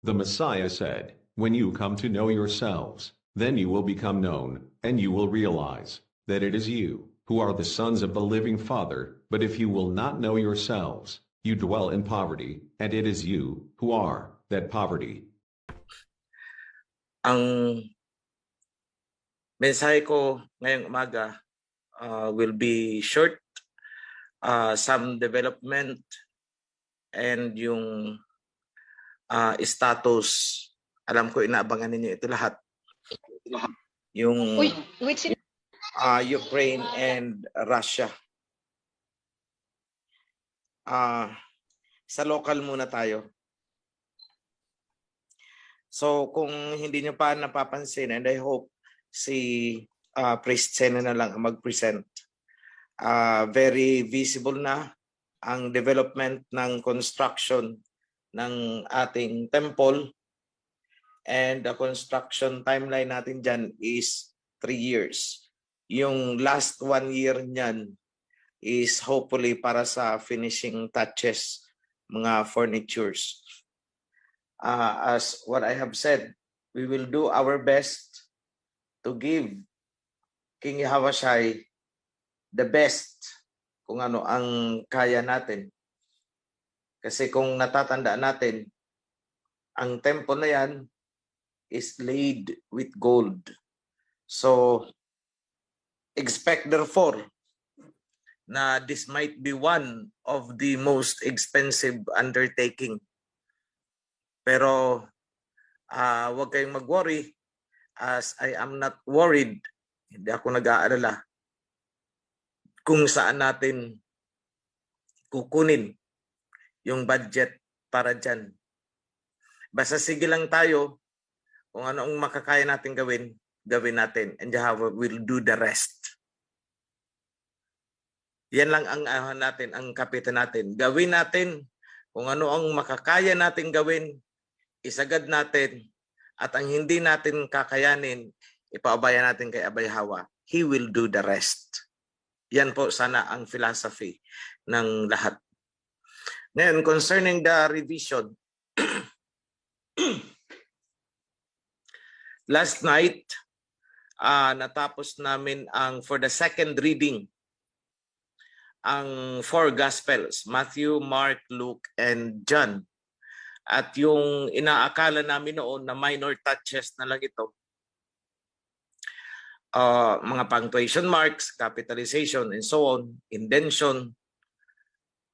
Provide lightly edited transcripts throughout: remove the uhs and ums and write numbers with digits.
The Messiah said, "When you come to know yourselves, then you will become known, and you will realize that it is you who are the sons of the living Father. But if you will not know yourselves, you dwell in poverty, and it is you who are that poverty." Ang mensahe ko ngayong umaga will be short, some development, and yung status. Alam ko inaabangan ninyo ito lahat. Yung Ukraine and Russia. Sa local muna tayo. So kung hindi nyo pa napapansin, and I hope si Priest Sena na lang mag-present, very visible na ang development ng construction ng ating temple, and the construction timeline natin dyan is 3 years. Yung last 1 year niyan is hopefully para sa finishing touches, mga furnitures. As what I have said, we will do our best to give King Yahawashi the best kung ano ang kaya natin. Kasi kung natatandaan natin, ang temple na yan is laid with gold. So, expect therefore na this might be one of the most expensive undertaking. Pero huwag kayong mag-worry, as I am not worried, hindi ako nag-aalala kung saan natin kukunin yung budget para dyan. Basta sige lang tayo kung ano ang makakaya natin gawin, gawin natin. And Jehovah will do the rest. Yan lang ang natin, ang kapitan natin. Gawin natin kung ano ang makakaya natin gawin, isagad natin, at ang hindi natin kakayanin, ipaabaya natin kay Abay Hawa. He will do the rest. Yan po sana ang philosophy ng lahat. Ngayon, concerning the revision, last night, natapos namin for the second reading, ang 4 Gospels, Matthew, Mark, Luke, and John. At yung inaakala namin noon na minor touches na lang ito, mga punctuation marks, capitalization, and so on, indention,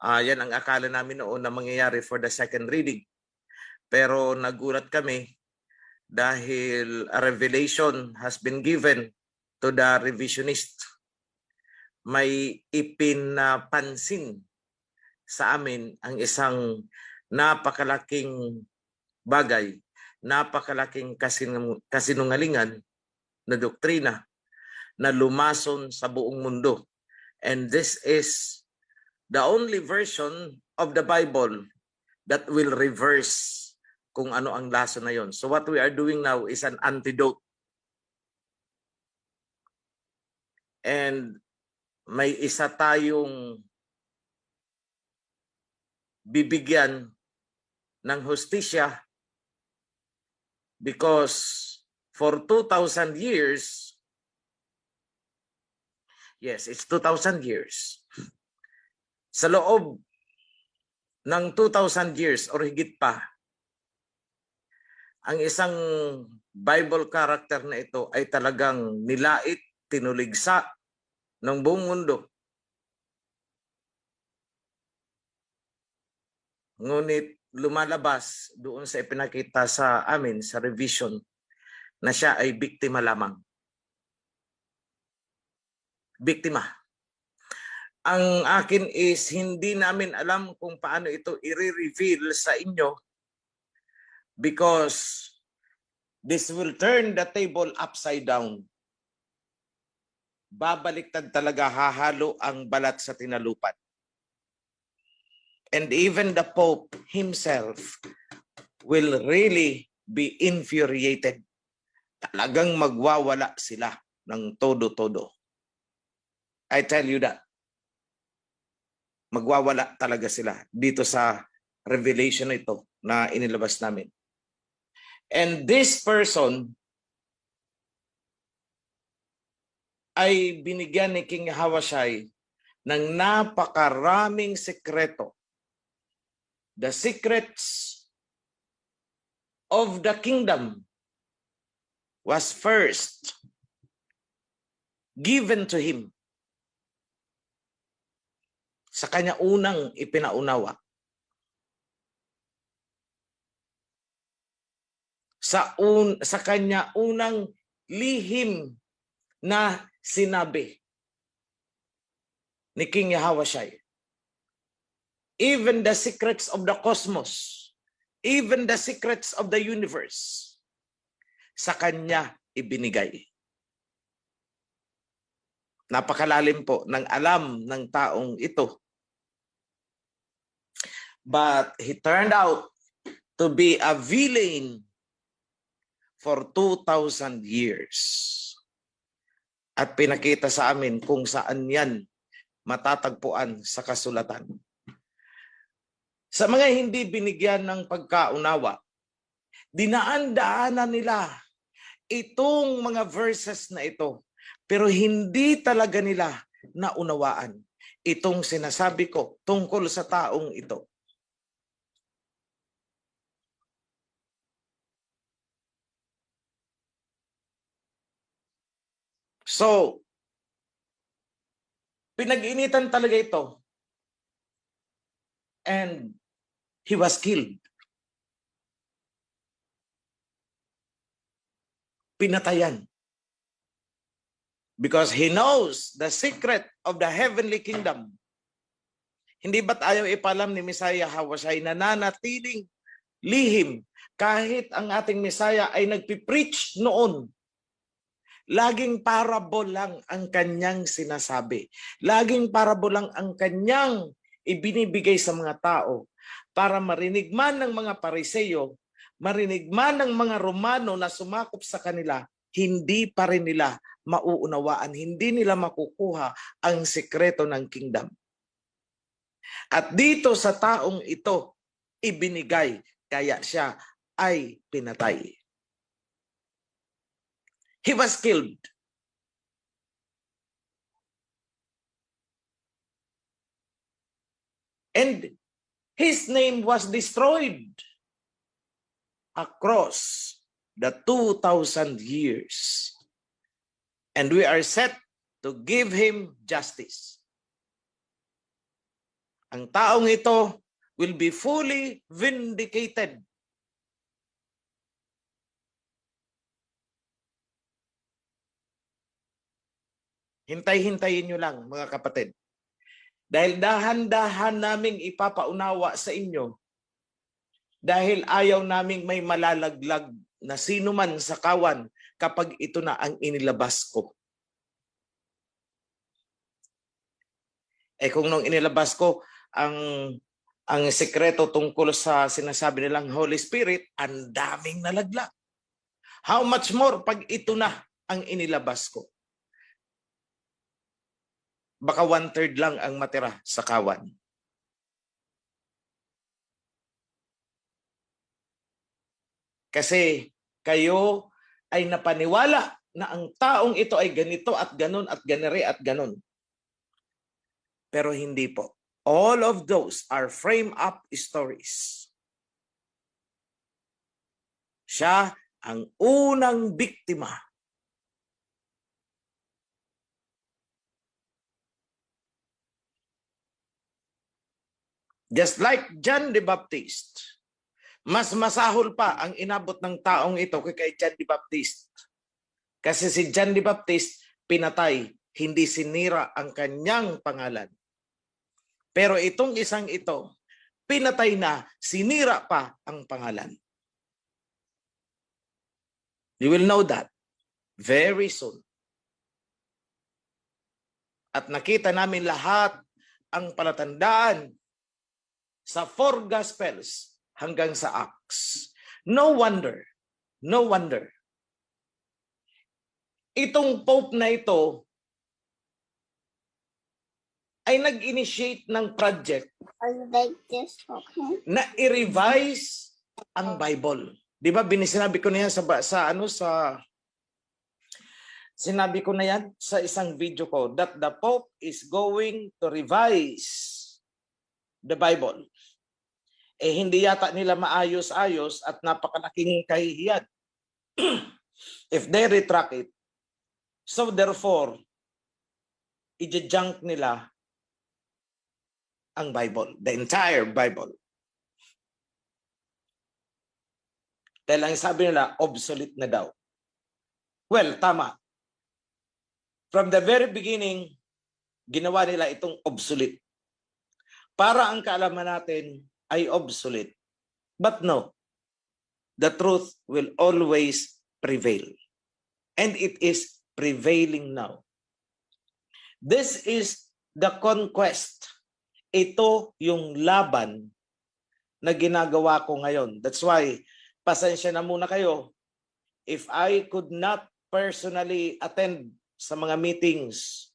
yan ang akala namin noon na mangyayari for the second reading. Pero nagulat kami dahil a revelation has been given to the revisionist. May ipinapansin sa amin ang isang napakalaking bagay, napakalaking kasinungalingan na doktrina na lumason sa buong mundo. And this is the only version of the Bible that will reverse kung ano ang lason na yon. So what we are doing now is an antidote. And may isa tayong bibigyan ng hustisya because for 2,000 years, yes, it's 2,000 years. Sa loob ng 2,000 years or higit pa, ang isang Bible character na ito ay talagang nilait, tinuligsa ng buong mundo. Ngunit lumalabas doon sa ipinakita sa amin sa revision na siya ay biktima lamang. Biktima. Ang akin is hindi namin alam kung paano ito i-reveal sa inyo because this will turn the table upside down. Babaliktad talaga, hahalo ang balat sa tinalupan. And even the Pope himself will really be infuriated. Talagang magwawala sila ng todo-todo. I tell you that. Magwawala talaga sila dito sa revelation ito na inilabas namin. And this person ay binigyan ni King Ahasuerus ng napakaraming sekreto. The secrets of the kingdom was first given to him sa kanya unang ipinaunawa. Sa kanya unang lihim na sinabi ni King Ahasuerus. Even the secrets of the cosmos, even the secrets of the universe, sa kanya ibinigay. Napakalalim po ng alam ng taong ito. But he turned out to be a villain for 2,000 years. At pinakita sa amin kung saan yan matatagpuan sa kasulatan. Sa mga hindi binigyan ng pagkaunawa, dinaan-daanan nila itong mga verses na ito, pero hindi talaga nila naunawaan itong sinasabi ko tungkol sa taong ito. So, pinag-initan talaga ito. And he was killed. Pinatayan. Because he knows the secret of the heavenly kingdom. Hindi ba't ayaw ipalam ni Messiah Ahasuerus na nanatiling lihim kahit ang ating Messiah ay nagpipreach noon? Laging parable lang ang kanyang sinasabi. Laging parable lang ang kanyang ibinibigay sa mga tao para marinig man ng mga Pariseo, marinig man ng mga Romano na sumakop sa kanila, hindi pa rin nila mauunawaan, hindi nila makukuha ang sekreto ng kingdom. At dito sa taong ito, ibinigay, kaya siya ay pinatay. He was killed. And his name was destroyed across the 2,000 years. And we are set to give him justice. Ang taong ito will be fully vindicated. Hintay-hintayin nyo lang, mga kapatid. Dahil dahan-dahan naming ipapaunawa sa inyo, dahil ayaw naming may malalaglag na sino man sa kawan kapag ito na ang inilabas ko. Kung nung inilabas ko ang sekreto tungkol sa sinasabi nilang Holy Spirit, ang daming nalaglag. How much more pag ito na ang inilabas ko? Baka 1/3 lang ang matira sa kawan. Kasi kayo ay napaniwala na ang taong ito ay ganito at ganon at ganere at ganon. Pero hindi po. All of those are frame-up stories. Siya ang unang biktima. Just like John the Baptist, mas masahol pa ang inabot ng taong ito kay John the Baptist. Kasi si John the Baptist pinatay, hindi sinira ang kanyang pangalan. Pero itong isang ito, pinatay na, sinira pa ang pangalan. You will know that very soon. At nakita namin lahat ang palatandaan sa 4 Gospels hanggang sa Acts. No wonder. Itong Pope na ito ay nag-initiate ng project I like this, okay? na i-revise ang Bible. Di ba sinabi ko na yan sinabi ko na yan sa isang video ko that the Pope is going to revise the Bible. Hindi yata nila maayos-ayos at napakalaking kahihiyan if they retract it. So therefore, i-junk nila ang Bible, the entire Bible. Dahil ang sabi nila, obsolete na daw. Well, tama. From the very beginning, ginawa nila itong obsolete. Para ang kaalaman natin ay obsolete. But no, the truth will always prevail. And it is prevailing now. This is the conquest. Ito yung laban na ginagawa ko ngayon. That's why, pasensya na muna kayo. If I could not personally attend sa mga meetings,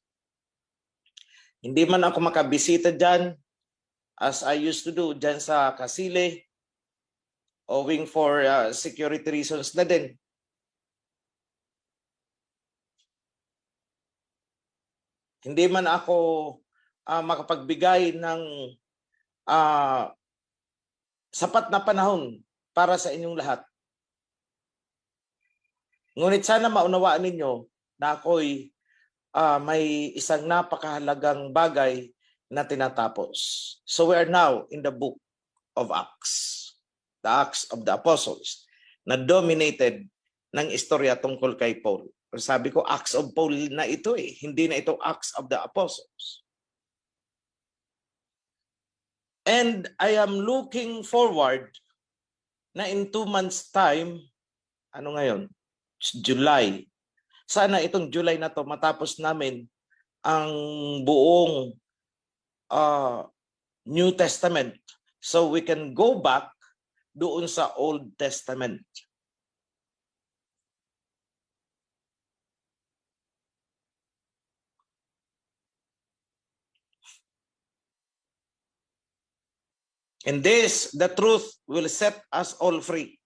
hindi man ako makabisita dyan, as I used to do dyan sa Kasile, owing for security reasons na din. Hindi man ako makapagbigay ng sapat na panahon para sa inyong lahat. Ngunit sana maunawaan ninyo na ako'y may isang napakahalagang bagay na tinatapos. So we are now in the book of Acts, the Acts of the Apostles, na dominated ng istorya tungkol kay Paul. Sabi ko, Acts of Paul na ito hindi na ito Acts of the Apostles. And I am looking forward na in 2 months time, ano ngayon? July. Sana itong July na to matapos namin ang buong New Testament. So we can go back doon sa Old Testament. And this, the truth, will set us all free.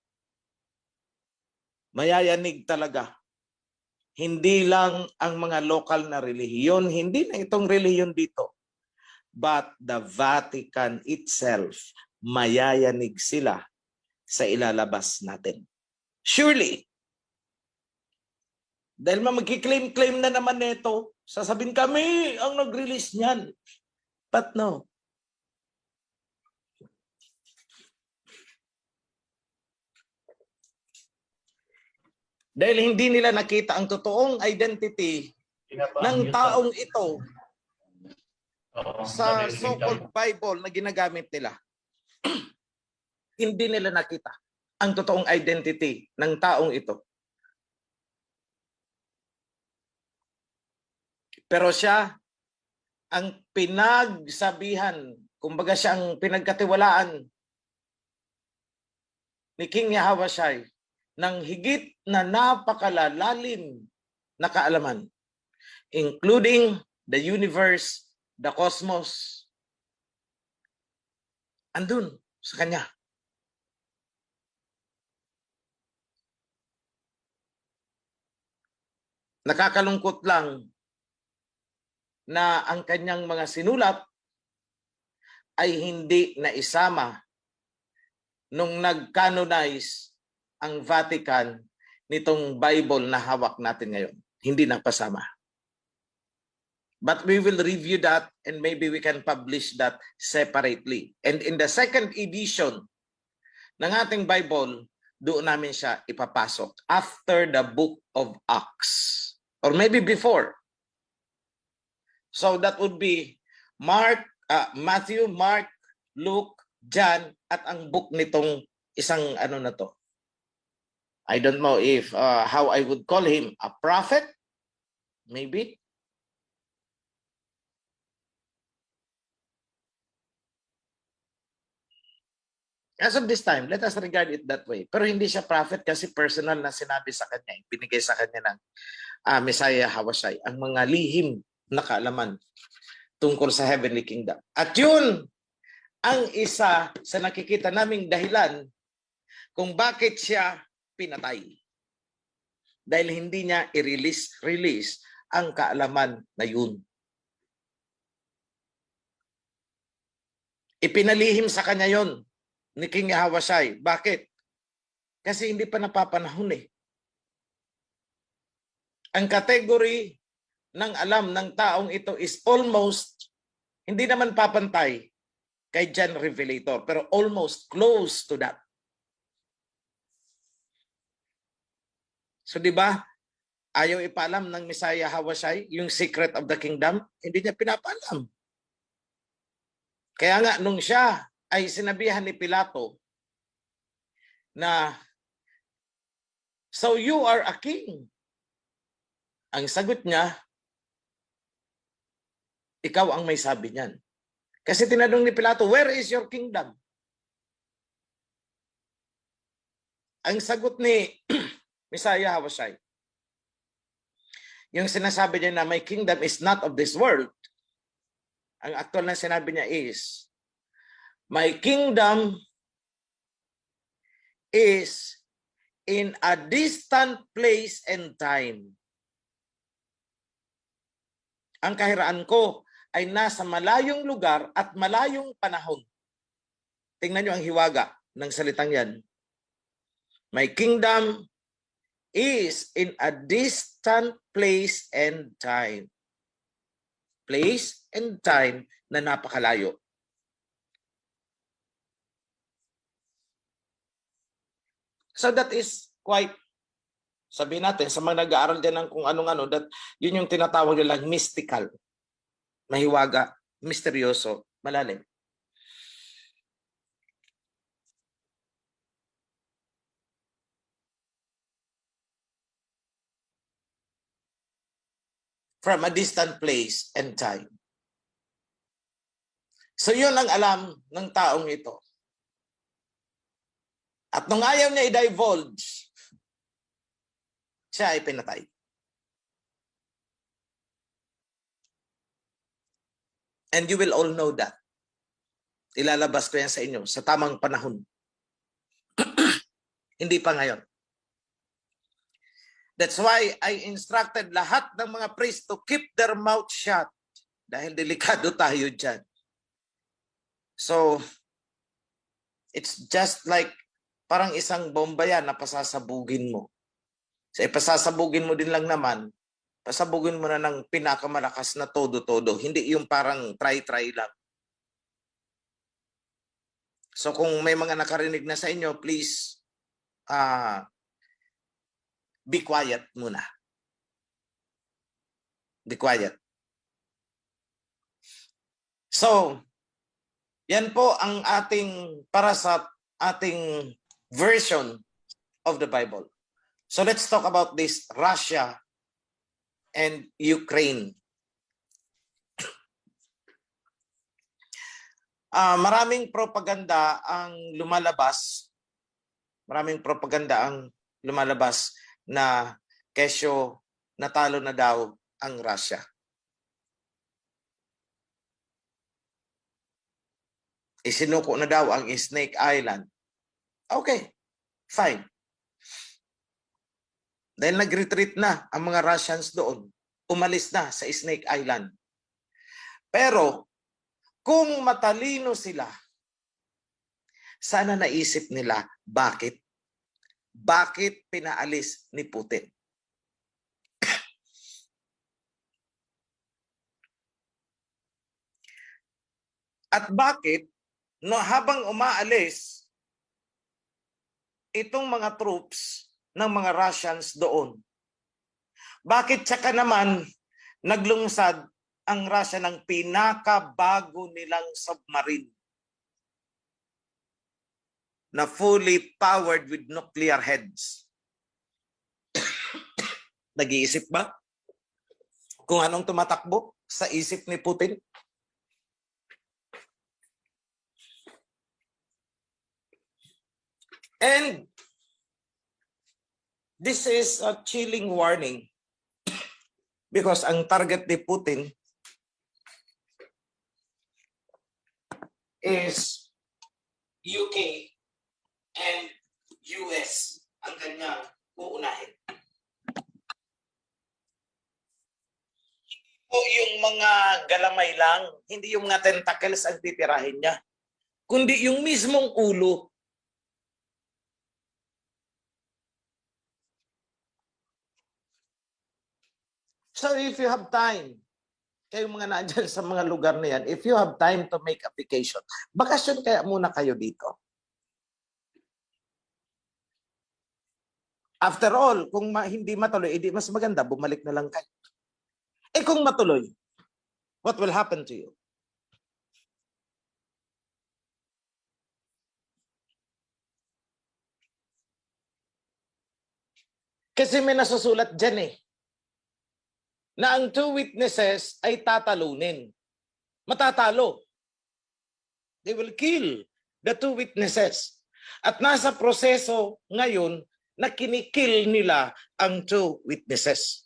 Mayayanig talaga. Hindi lang ang mga local na relihiyon, hindi na itong relihiyon dito. But the Vatican itself, mayayanig sila sa ilalabas natin. Surely. Dahil magkiklaim-claim na naman nito, sasabihin kami ang nag-release niyan. But no. Dahil hindi nila nakita ang totoong identity ng taong ito sa so-called Bible na ginagamit nila. Hindi nila nakita ang totoong identity ng taong ito. Pero siya ang pinagsabihan, kumbaga siya ang pinagkatiwalaan ni King Yahweh ng higit na napakalalalim na kaalaman, including the universe, the cosmos. Andun sa kanya. Nakakalungkot lang na ang kanyang mga sinulat ay hindi naisama nung nag-canonize ang Vatican nitong Bible na hawak natin ngayon. Hindi napasama. But we will review that and maybe we can publish that separately. And in the second edition ng ating Bible, doon namin siya ipapasok after the book of Acts. Or maybe before. So that would be Matthew, Mark, Luke, John, at ang book nitong isang ano na to. I don't know if how I would call him, a prophet, maybe. As of this time, let us regard it that way. Pero hindi siya prophet kasi personal na sinabi sa kanya, binigay sa kanya ng Messiah Hawashai, ang mga lihim na kaalaman tungkol sa heavenly kingdom. At yun ang isa sa nakikita naming dahilan kung bakit siya pinatay. Dahil hindi niya i-release ang kaalaman na yun. Ipinalihim sa kanya yon ni King Ahasuerus. Bakit? Kasi hindi pa napapanahon eh. Ang category ng alam ng taong ito is almost, hindi naman papantay kay John Revelator, pero almost close to that. So di ba, ayaw ipaalam ng Messiah Hawashai yung secret of the kingdom, hindi niya pinapaalam. Kaya nga nung siya ay sinabihan ni Pilato na, so you are a king. Ang sagot niya, ikaw ang may sabi niyan. Kasi tinanong ni Pilato, where is your kingdom? Ang sagot ni Messiah Hawashai, yung sinasabi niya na my kingdom is not of this world. Ang actual na sinabi niya is, my kingdom is in a distant place and time. Ang kahiraan ko ay nasa malayong lugar at malayong panahon. Tingnan niyo ang hiwaga ng salitang yan. My kingdom is in a distant place and time. Place and time na napakalayo. So that is quite, sabihin natin, sa mga nag-aaral din ng kung anong-ano, that yun yung tinatawag nilang mystical. Mahiwaga, misteryoso, malalim. From a distant place and time. So yun ang alam ng taong ito. At nung ayaw niya i-divulge, siya ay pinatay. And you will all know that. Ilalabas ko yan sa inyo sa tamang panahon. Hindi pa ngayon. That's why I instructed lahat ng mga priests to keep their mouth shut. Dahil delikado tayo dyan. So, it's just like parang isang bomba yan na pasasabugin mo. So, pasasabugin mo din lang naman, pasabugin mo na ng pinakamalakas na todo-todo. Hindi yung parang try-try lang. So, kung may mga nakarinig na sa inyo, please, be quiet muna. Be quiet. So, yan po ang ating, para sa ating version of the Bible. So let's talk about this Russia and Ukraine. Maraming propaganda ang lumalabas. Maraming propaganda ang lumalabas na kesyo natalo na daw ang Russia. Isinuko na daw ang Snake Island. Okay, fine. Dahil nag-retreat na ang mga Russians doon, umalis na sa Snake Island. Pero kung matalino sila, sana naisip nila bakit? Bakit pinaalis ni Putin? At bakit no habang umaalis itong mga troops ng mga Russians doon, bakit tsaka naman naglungsad ang Russia ng pinakabago nilang submarine na fully powered with nuclear heads? Nag-iisip ba kung anong tumatakbo sa isip ni Putin? And this is a chilling warning because ang target ni Putin is UK and US ang kanyang uunahin. O yung mga galamay lang, hindi yung mga tentacles ang titirahin niya, kundi yung mismong ulo. So if you have time, kayong mga nandyan sa mga lugar na yan, if you have time to make application, bakasyon kaya muna kayo dito. After all, kung hindi matuloy, edi mas maganda, bumalik na lang kayo. Eh kung matuloy, what will happen to you? Kasi may nasusulat dyan eh, na ang two witnesses ay tatalunin. Matatalo. They will kill the two witnesses. At nasa proseso ngayon na kinikill nila ang two witnesses.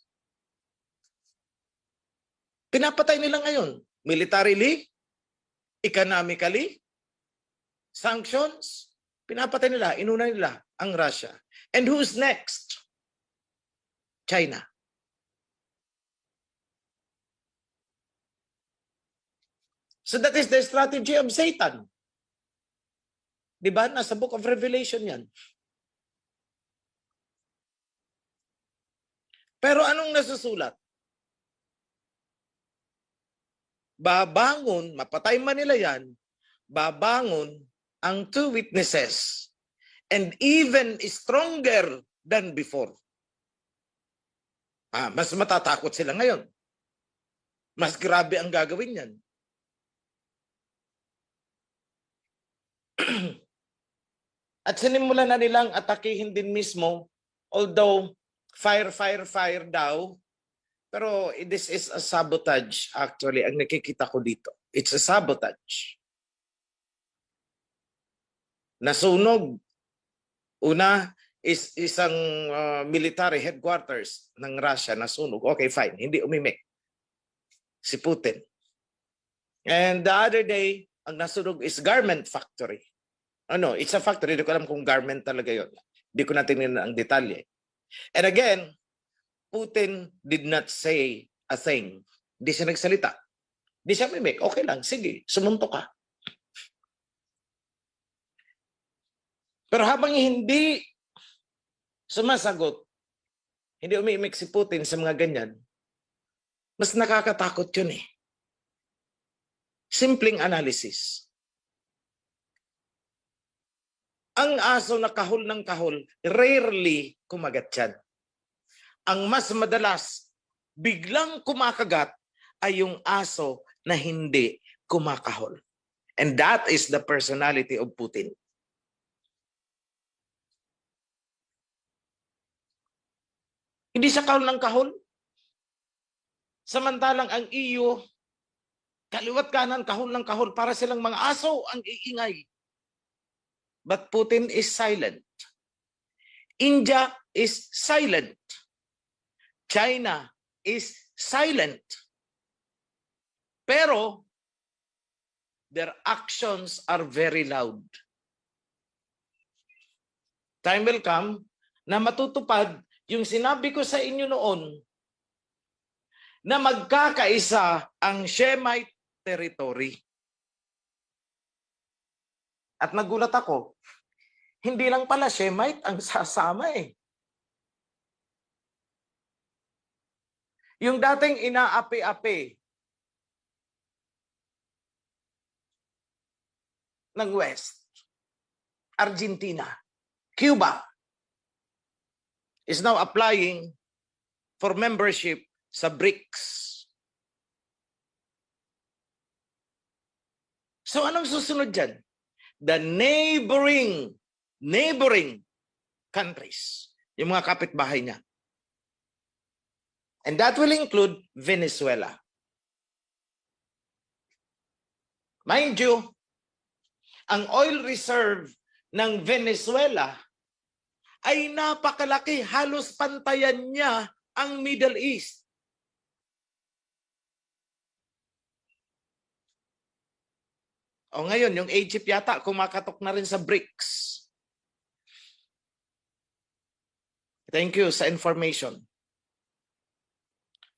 Pinapatay nila ngayon. Militarily, economically, sanctions, pinapatay nila, inuna nila ang Russia. And who's next? China. So that is the strategy of Satan. Diba? Nasa Book of Revelation yan. Pero anong nasusulat? Babangon, mapatay man nila yan, babangon ang two witnesses and even stronger than before. Mas matatakot sila ngayon. Mas grabe ang gagawin yan. At sinimulan na nilang atakihin din mismo, although fire daw, pero this is a sabotage actually, ang nakikita ko dito. It's a sabotage. Nasunog. Una, is isang military headquarters ng Russia nasunog. Okay, fine. Hindi umimik si Putin. And the other day, ang nasunog is garment factory. Ano, it's a factory. Hindi ko alam kung garment talaga yon. Hindi ko natin ang detalye. And again, Putin did not say a thing. Hindi siya nagsalita. Hindi siya mimik. Okay lang. Sige, sumunto ka. Pero habang hindi sumasagot, hindi umiimik si Putin sa mga ganyan, mas nakakatakot yun eh. Simpleng analysis. Ang aso na kahol ng kahol, rarely kumagat yan. Ang mas madalas, biglang kumakagat ay yung aso na hindi kumakahol. And that is the personality of Putin. Hindi siya kahol ng kahol. Samantalang ang EU, kaliwat kanan, kahol ng kahol, para silang mga aso ang iingay. But Putin is silent. India is silent. China is silent. Pero their actions are very loud. Time will come na matutupad yung sinabi ko sa inyo noon na magkakaisa ang Shemite territory. At nagulat ako, hindi lang pala Shemite ang sasama eh. Yung dating inaapi-api ng West, Argentina, Cuba, is now applying for membership sa BRICS. So anong susunod dyan? The neighboring countries, yung mga kapitbahay niya. And that will include Venezuela. Mind you, ang oil reserve ng Venezuela ay napakalaki, halos pantayan niya ang Middle East. O ngayon, yung Egypt yata kumakatok na rin sa BRICS. Thank you sa information.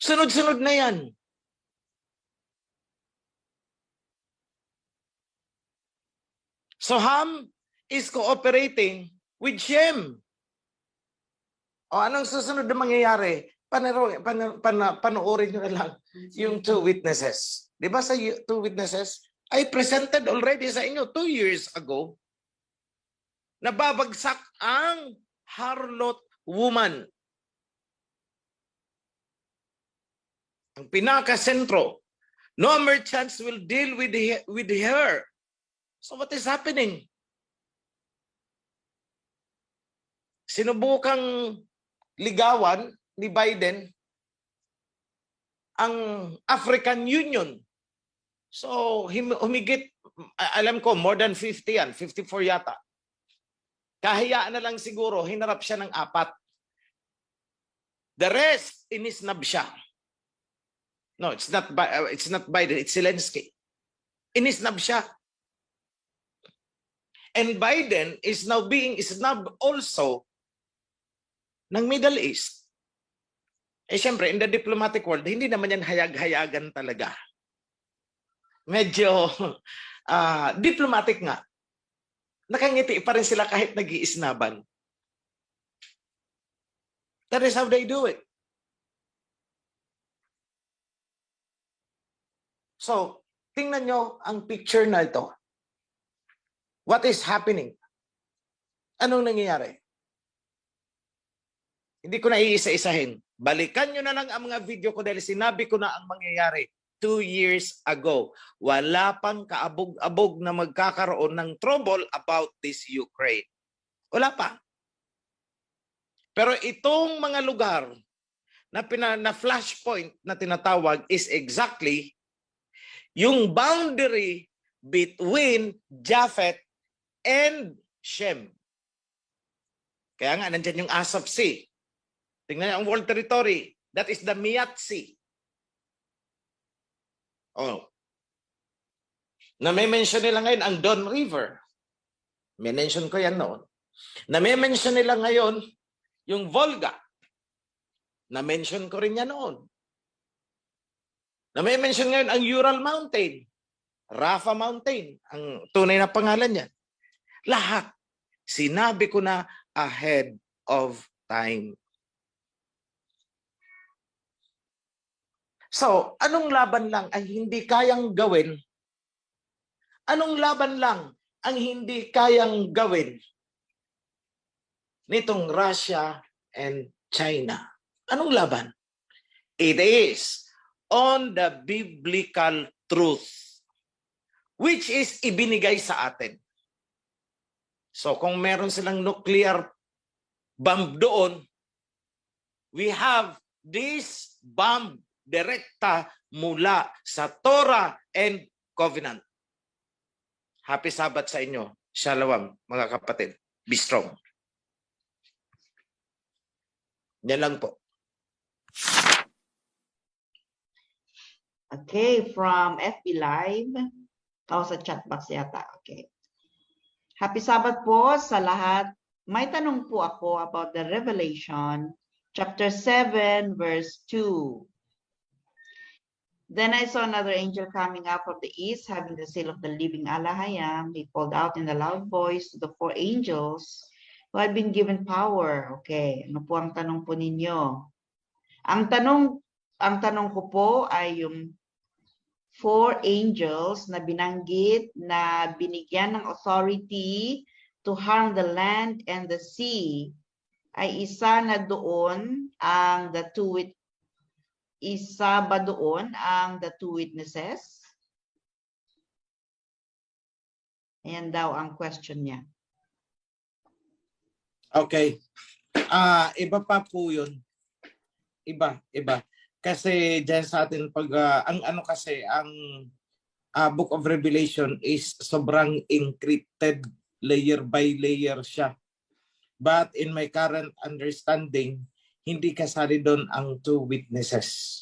Sunod-sunod na yan. So Ham is cooperating with Shem. O anong susunod na mangyayari? Panoorin nyo na lang yung two witnesses. Di ba sa two witnesses? I presented already sa inyo 2 years ago. Nababagsak ang harlot woman. Ang pinaka-sentro. No merchants will deal with her. So what is happening? Sinubukang ligawan ni Biden ang African Union. So humigit, alam ko, more than 50 yan, 54 yata. Kahiyaan na lang siguro, hinarap siya ng 4. The rest, inisnab siya. No, it's not Biden, it's Zelensky. Inisnab siya. And Biden is now being snubbed also ng Middle East. Eh syempre, in the diplomatic world, hindi naman yan hayag-hayagan talaga. Medyo diplomatic nga. Nakangiti pa rin sila kahit nag-iisnaban. That is how they do it. So, tingnan nyo ang picture na ito. What is happening? Anong nangyayari? Hindi ko na iisa-isahin. Balikan nyo na lang ang mga video ko dahil sinabi ko na ang mangyayari 2 years ago. Wala pang kaabog-abog na magkakaroon ng trouble about this Ukraine. Wala pa. Pero itong mga lugar na flashpoint na tinatawag is exactly yung boundary between Japheth and Shem. Kaya nga, nandyan yung Asap Sea. Tingnan niyo ang world territory. That is the Miyat Sea. Oh. Na may mention nila ngayon ang Don River. May mention ko yan noon. Na may mention nila ngayon yung Volga. Na mention ko rin yan noon. Na may mention ngayon ang Ural Mountain. Rafa Mountain. Ang tunay na pangalan niya. Lahat. Sinabi ko na ahead of time. So, anong laban lang ang hindi kayang gawin? Anong laban lang ang hindi kayang gawin nitong Russia and China? Anong laban? It is on the biblical truth, which is ibinigay sa atin. So, kung meron silang nuclear bomb doon, we have this bomb direkta mula sa Torah and Covenant. Happy Sabbath sa inyo. Shalom, mga kapatid. Be strong. Yan lang po. Okay, from FB Live. Sa chat box yata. Okay. Happy Sabbath po sa lahat. May tanong po ako about the Revelation, chapter 7, verse 2. Then I saw another angel coming out from the east, having the seal of the living Alahayam. He called out in a loud voice to the 4 angels who had been given power. Okay, ano po ang tanong po ninyo? Ang tanong ko po ay yung 4 angels na binanggit na binigyan ng authority to harm the land and the sea. Ay isa na doon ang isa ba doon ang the 2 witnesses? Ayan daw ang question niya. Okay. Iba pa po yun. Iba. Kasi dyan sa atin, pag ang Book of Revelation is sobrang encrypted, layer by layer siya. But in my current understanding, hindi kasali doon ang 2 witnesses.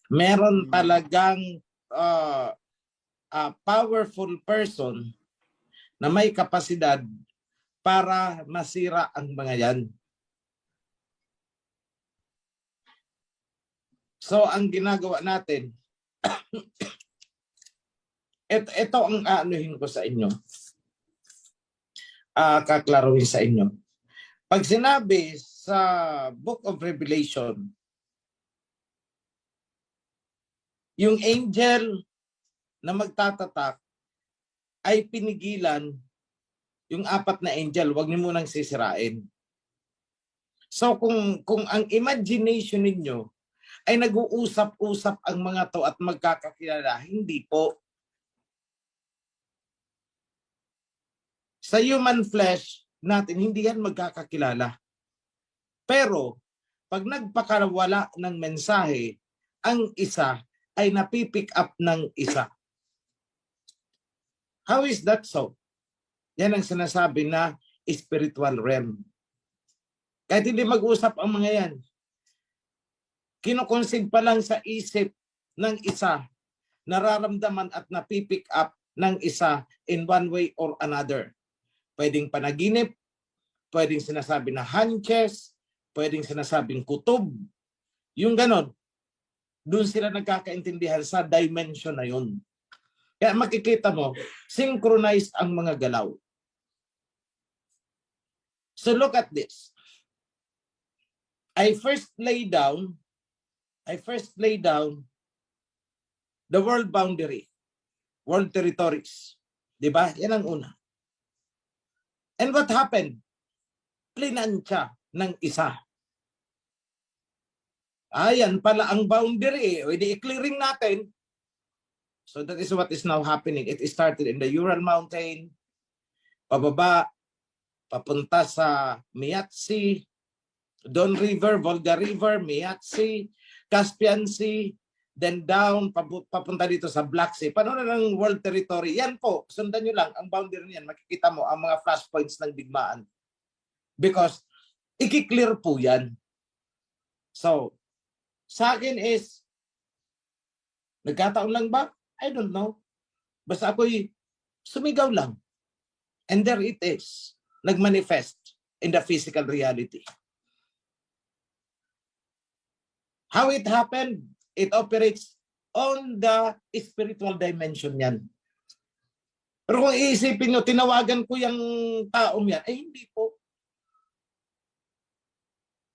Meron talagang powerful person na may kapasidad para masira ang mga yan. So, ang ginagawa natin, ito ang aanuhin ko sa inyo. Kaklaruhin sa inyo. Pag sinabi sa Book of Revelation, yung angel na magtatatak ay pinigilan yung 4 na angel. Huwag niyo munang sisirain. So kung ang imagination ninyo ay nag-uusap-usap ang mga to at magkakakilala, hindi po. Sa human flesh natin, hindi yan magkakakilala. Pero pag nagpakawala ng mensahe, ang isa ay napipick up ng isa. How is that so? Yan ang sinasabi na spiritual realm. Kahit hindi mag-usap ang mga yan, kinukonsid pa lang sa isip ng isa, nararamdaman at napipick up ng isa in one way or another. Pwedeng panaginip, pwedeng sinasabi na hunches, pwedeng sinasabing kutob. Yung ganon, doon sila nagkakaintindihan sa dimension na yun. Kaya makikita mo, synchronized ang mga galaw. So look at this. I first lay down the world boundary, world territories. Diba? Yan ang una. And what happened? Plinansya ng isa. Ayan pala ang boundary. O i-clearing natin. So that is what is now happening. It started in the Ural Mountain, pababa, papunta sa Meatsi, Don River, Volga River, Meatsi, Caspian Sea, then down, papunta dito sa Black Sea. Paano na ng world territory? Yan po, sundan nyo lang ang boundary niyan. Makikita mo ang mga flashpoints ng digmaan. Because, i-clear po yan. So, sa akin is, nagkataon lang ba? I don't know. Basta ako'y sumigaw lang. And there it is. Nagmanifest in the physical reality. How it happened? It operates on the spiritual dimension yan. Pero kung iisipin nyo, tinawagan ko yung taong yan, ay hindi po.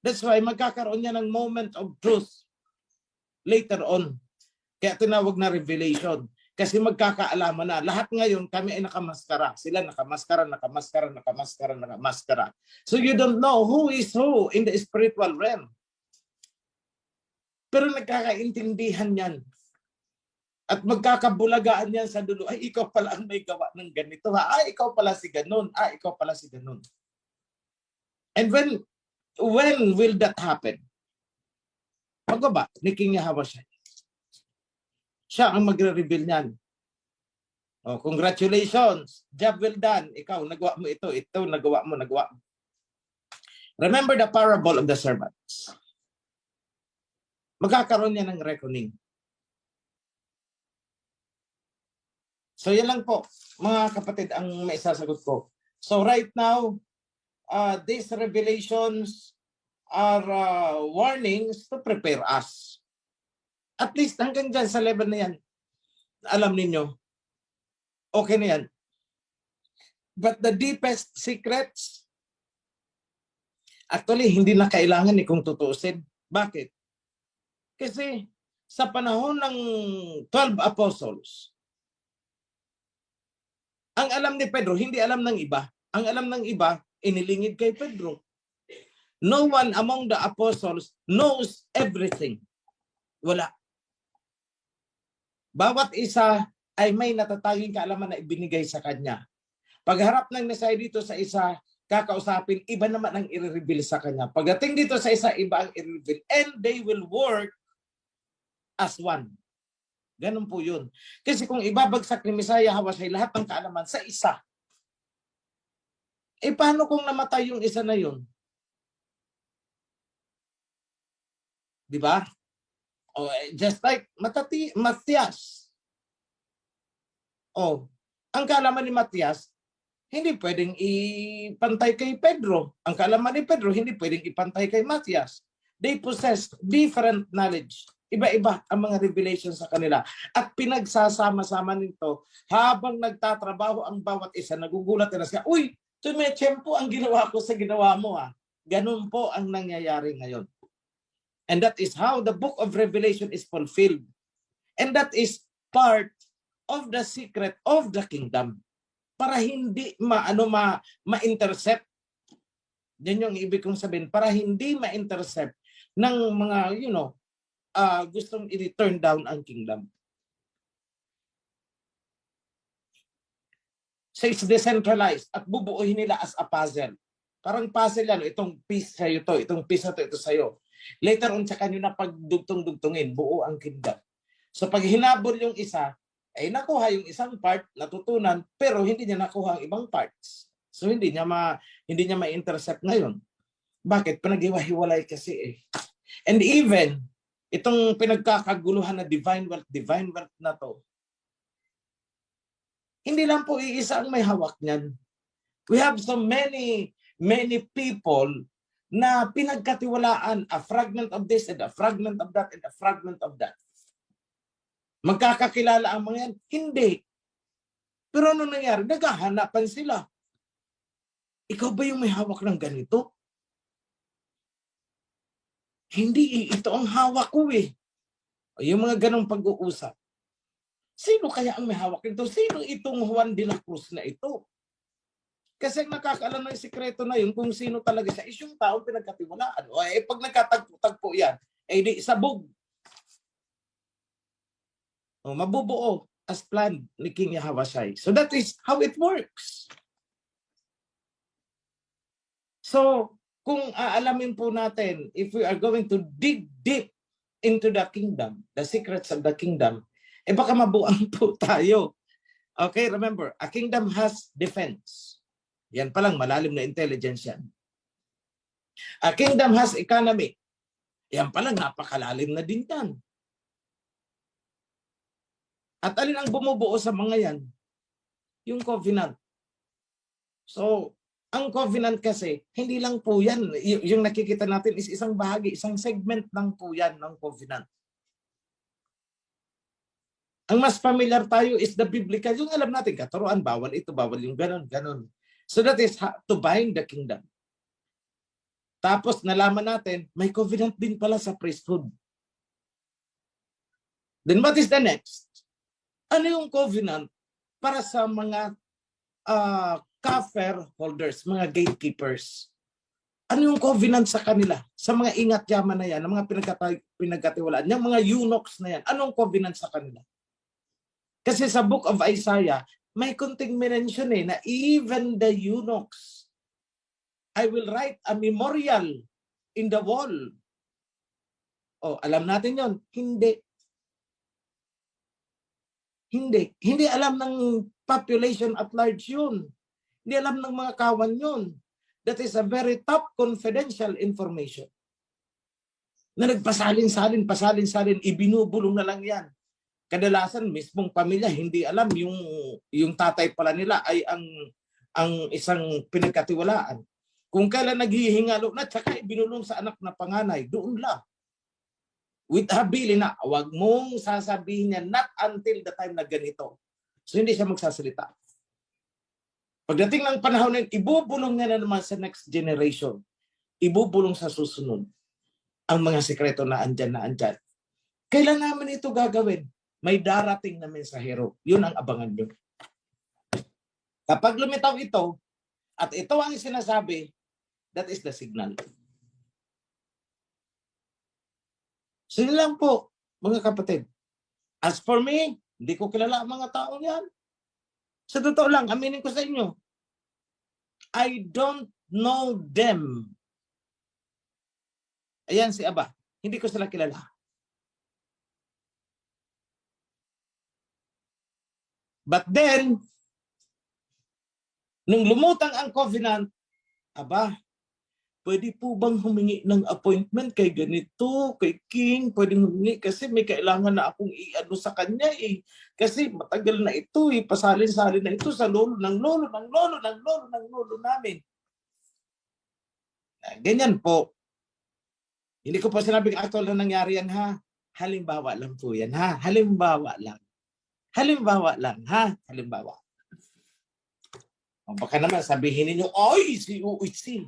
That's why magkakaroon yan ng moment of truth later on. Kaya tinawag na revelation. Kasi magkakaalaman na. Lahat ngayon, kami ay nakamaskara. Sila nakamaskara. So you don't know who is who in the spiritual realm. Pero nagkakaintindihan yan. At magkakabulagaan yan sa dulo. Ay, ikaw pala ang may gawa ng ganito. Ha? Ay, ikaw pala si ganun. Ay, ikaw pala si ganun. And when will that happen? Magaba ni King Yahweh. Siya ang magre-reveal niyan. Oh, congratulations. Job well done. Ikaw, nagawa mo ito. Ito, nagawa mo. Remember the parable of the servants. Magkakaroon niya ng reckoning. So yan lang po, mga kapatid, ang may sasagot ko. So right now, these revelations are warnings to prepare us. At least hanggang dyan sa level na yan, alam ninyo, okay na yan. But the deepest secrets, actually, hindi na kailangan kung tutusin. Bakit? Kasi sa panahon ng 12 apostles, ang alam ni Pedro, hindi alam ng iba. Ang alam ng iba, inilingid kay Pedro. No one among the apostles knows everything. Wala. Bawat isa ay may natataging kaalaman na ibinigay sa kanya. Pagharap ng Messiah dito sa isa, kakausapin, iba naman ang i-reveal sa kanya. Pagdating dito sa isa, iba ang i-reveal. And they will work as one. Ganun po yun. Kasi kung ibabagsak ni Messiah Hawasay lahat ng kaalaman sa isa, eh paano kung namatay yung isa na yun? Di ba? Just like Matias. Ang kaalaman ni Matias, hindi pwedeng ipantay kay Pedro. Ang kaalaman ni Pedro, hindi pwedeng ipantay kay Matias. They possess different knowledge. Iba-iba ang mga revelation sa kanila. At pinagsasama-sama nito habang nagtatrabaho ang bawat isa, nagugulat na siya, uy, tumetsempo ang ginawa ko sa ginawa mo. Ganun po ang nangyayari ngayon. And that is how the book of Revelation is fulfilled. And that is part of the secret of the kingdom. Para hindi ma-intercept. Yan yung ibig kong sabihin. Para hindi ma-intercept ng mga, gustong i-turn down ang kingdom. So it's decentralized at bubuuhin nila as a puzzle. Parang puzzle yan. Itong piece sa'yo to, itong piece na to, ito sa'yo. Later on, sa kanyo na pagdugtong-dugtungin, buo ang kingdom. So pag hinabol yung isa, ay nakuha yung isang part, natutunan, pero hindi niya nakuha ang ibang parts. So hindi niya ma-intercept ngayon. Bakit? Panaghiwa-hiwalay kasi And even, itong pinagkakaguluhan na divine wealth na to, hindi lang po iisa ang may hawak niyan. We have so many people na pinagkatiwalaan, a fragment of this and a fragment of that and a fragment of that. Magkakakilala ang mga yan? Hindi. Pero ano nangyari? Naghahanapan sila. Ikaw ba yung may hawak ng ganito? Hindi, ito ang hawak ko Yung mga ganong pag-uusap. Sino kaya ang may hawak nito? Sino itong Juan de la Cruz na ito? Kasi nakakaalam na yung sikreto na yun kung sino talaga siya is yung taong pinagkatiwalaan. Pag nagkatagpo yan, di sabog. Mabubuo as planned ni King Yahweh. So that is how it works. So, kung aalamin po natin, if we are going to dig deep into the kingdom, the secrets of the kingdom, baka mabuang po tayo. Okay, remember, a kingdom has defense. Yan palang malalim na intelligence yan. A kingdom has economy. Yan palang napakalalim na din yan. At alin ang bumubuo sa mga yan? Yung covenant. So, ang covenant kasi, hindi lang po yan. Yung nakikita natin is isang bahagi, isang segment lang po yan ng covenant. Ang mas familiar tayo is the biblical. Yung alam natin, katuruan, bawal ito, bawal yung ganon. So that is to bind the kingdom. Tapos nalaman natin, may covenant din pala sa priesthood. Then what is the next? Ano yung covenant para sa mga kafir holders, mga gatekeepers? Ano yung covenant sa kanila? Sa mga ingat yaman na yan, mga pinagkatiwalaan, yung mga eunuchs na yan, anong covenant sa kanila? Kasi sa book of Isaiah, may kunting mention na even the eunuchs, I will write a memorial in the wall. Alam natin yon? Hindi. Hindi alam ng population at large yun. Hindi alam ng mga kawan yun. That is a very top confidential information. Na nagpasalin-salin, ibinubulong na lang yan. Kadalasan mismong pamilya hindi alam yung tatay pala nila ay ang isang pinagkatiwalaan. Kung kailan naghihingalo na tsaka ibinulong sa anak na panganay, doon lang. With habili na, wag mong sasabihin niya not until the time na ganito. So hindi siya magsasalita. Pagdating ng panahon na yun, ibubulong niya na naman sa next generation. Ibubulong sa susunod ang mga sekreto na andyan. Kailan namin ito gagawin? May darating na mensahero. Yun ang abangan nyo. Kapag lumitaw ito, at ito ang sinasabi, that is the signal. So yun lang po, mga kapatid. As for me, hindi ko kilala ang mga taong yan. Sa totoo lang, aminin ko sa inyo, I don't know them. Ayan si Aba. Hindi ko sila kilala. But then, nung lumutang ang covenant, aba, pwede po bang humingi ng appointment kay ganito, kay King? Pwedeng humingi kasi may kailangan na akong i-ano sa kanya Kasi matagal na ito pasalin-salin na ito sa lolo ng lolo namin. Ganyan po. Hindi ko pa sinabing actual na nangyari yan ha. Halimbawa lang po yan, ha? Halimbawa lang. Halimbawa lang, ha? Halimbawa. O baka naman sabihin ninyo, ay, si UHC.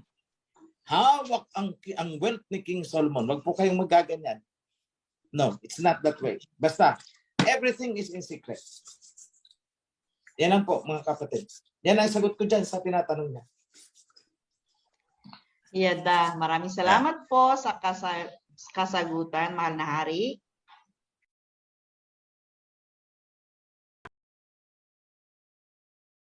Hawak ang wealth ni King Solomon. Wag po kayong magaganyan. No, it's not that way. Basta, everything is in secret. Yan lang po, mga kapatid. Yan ang sagot ko dyan sa tinatanong niya. Yada, maraming salamat po sa kasagutan, mahal na hari.